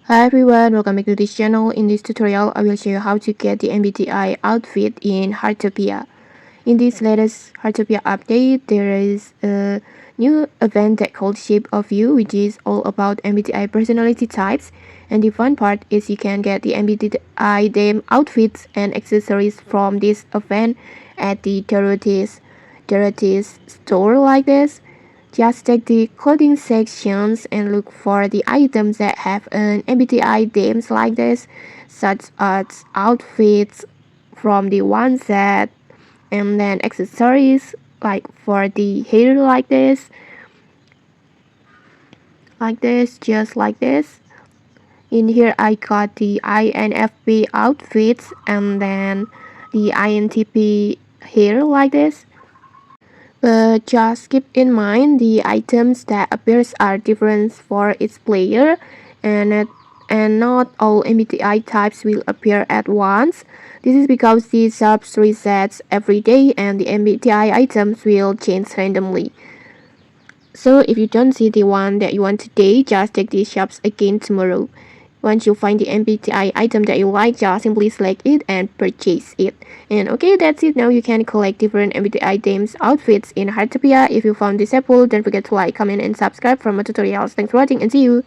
Hi everyone, welcome back to this channel. In this tutorial, I will show you how to get the MBTI outfit in Heartopia. In this latest Heartopia update, there is a new event that called Shape of You, which is all about MBTI personality types. And the fun part is you can get the MBTI theme outfits and accessories from this event at the Dotis store like this. Just check the clothing sections and look for the items that have an MBTI themes like this, such as outfits from the one set, and then accessories like for the hair like this, just like this. In here I got the INFP outfits and then the INTP hair like this. But just keep in mind the items that appears are different for each player, and not all MBTI types will appear at once. This is because the shops resets every day and the MBTI items will change randomly. So if you don't see the one that you want today, just check the shops again tomorrow. Once you find the MBTI item that you like, just simply select it and purchase it. And okay, that's it. Now you can collect different MBTI themes outfits in Heartopia. If you found this helpful, don't forget to like, comment, and subscribe for more tutorials. Thanks for watching and see you!